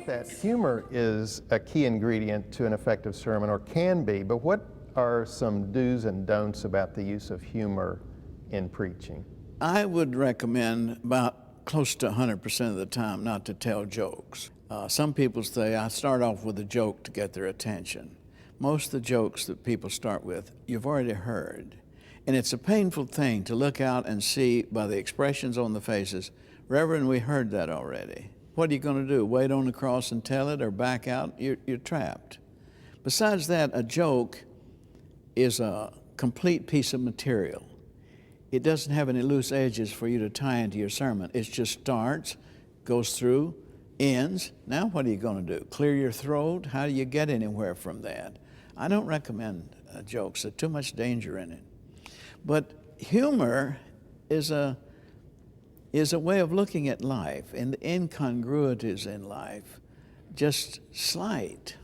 that humor is a key ingredient to an effective sermon, or can be, but what are some do's and don'ts about the use of humor in preaching? I would recommend about close to 100% of the time not to tell jokes. Some people say, I start off with a joke to get their attention. Most of the jokes that people start with, you've already heard. And it's a painful thing to look out and see by the expressions on the faces, Reverend, we heard that already. What are you going to do, wait on the cross and tell it or back out? You're trapped. Besides that, a joke is a complete piece of material. It doesn't have any loose edges for you to tie into your sermon. It just starts, goes through, ends. Now what are you going to do? Clear your throat? How do you get anywhere from that? I don't recommend jokes. There's too much danger in it. But humor is a way of looking at life and the incongruities in life, just slight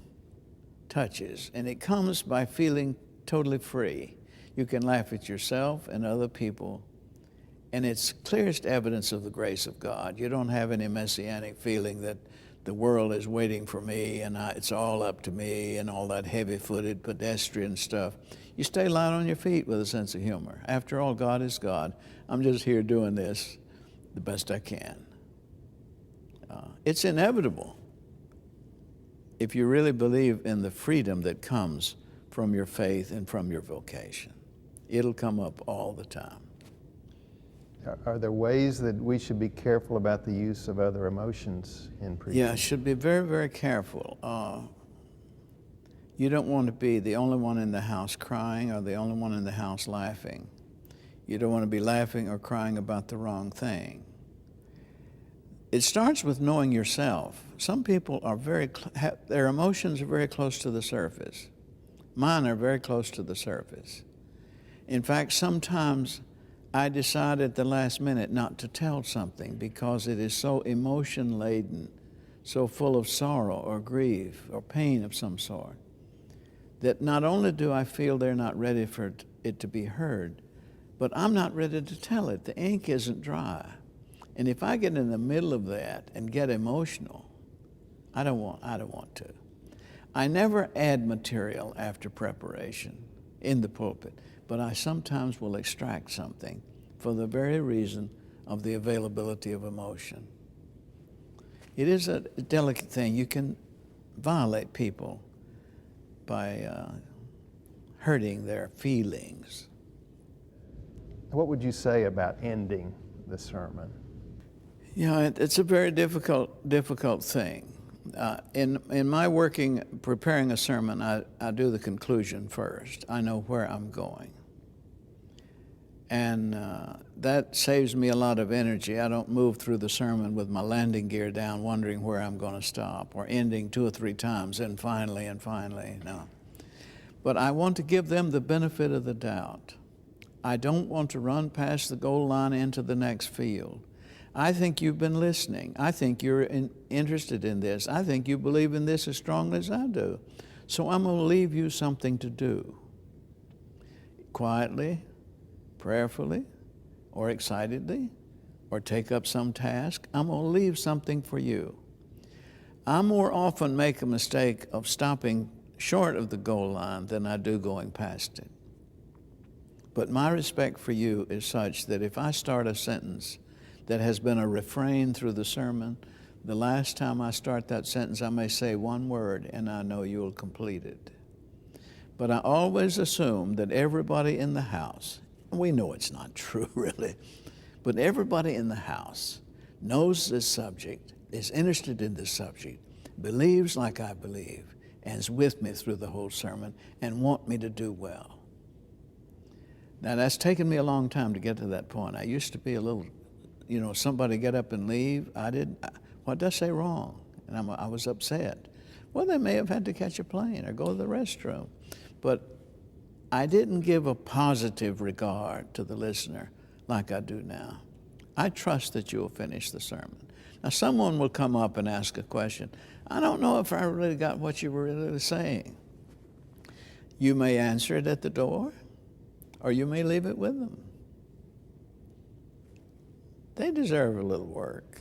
touches. And it comes by feeling totally free. You can laugh at yourself and other people, and it's clearest evidence of the grace of God. You don't have any messianic feeling that the world is waiting for me and it's all up to me and all that heavy-footed pedestrian stuff. You stay light on your feet with a sense of humor. After all, God is God. I'm just here doing this the best I can. It's inevitable if you really believe in the freedom that comes from your faith and from your vocation. It'll come up all the time. Are there ways that we should be careful about the use of other emotions in preaching? Yeah, should be very, very careful. You don't want to be the only one in the house crying or the only one in the house laughing. You don't want to be laughing or crying about the wrong thing. It starts with knowing yourself. Some people are their emotions are very close to the surface. Mine are very close to the surface. In fact, sometimes I decide at the last minute not to tell something because it is so emotion-laden, so full of sorrow or grief or pain of some sort, that not only do I feel they're not ready for it to be heard, but I'm not ready to tell it. The ink isn't dry. And if I get in the middle of that and get emotional, I don't want to. I never add material after preparation in the pulpit, but I sometimes will extract something for the very reason of the availability of emotion. It is a delicate thing. You can violate people by hurting their feelings. What would you say about ending the sermon? Yeah, it's a very difficult thing. In my preparing a sermon, I do the conclusion first. I know where I'm going. And that saves me a lot of energy. I don't move through the sermon with my landing gear down wondering where I'm going to stop or ending 2 or 3 times and finally, no. But I want to give them the benefit of the doubt. I don't want to run past the goal line into the next field. I think you've been listening. I think you're interested in this. I think you believe in this as strongly as I do. So I'm going to leave you something to do. Quietly, prayerfully, or excitedly, or take up some task. I'm going to leave something for you. I more often make a mistake of stopping short of the goal line than I do going past it. But my respect for you is such that if I start a sentence that has been a refrain through the sermon, the last time I start that sentence, I may say one word, and I know you'll complete it. But I always assume that everybody in the house, and we know it's not true really, but everybody in the house knows this subject, is interested in this subject, believes like I believe, and is with me through the whole sermon, and want me to do well. Now, that's taken me a long time to get to that point. I used to be a little, somebody get up and leave. What did I say wrong? And I was upset. Well, they may have had to catch a plane or go to the restroom. But I didn't give a positive regard to the listener like I do now. I trust that you'll finish the sermon. Now, someone will come up and ask a question. I don't know if I really got what you were really saying. You may answer it at the door, or you may leave it with them. They deserve a little work,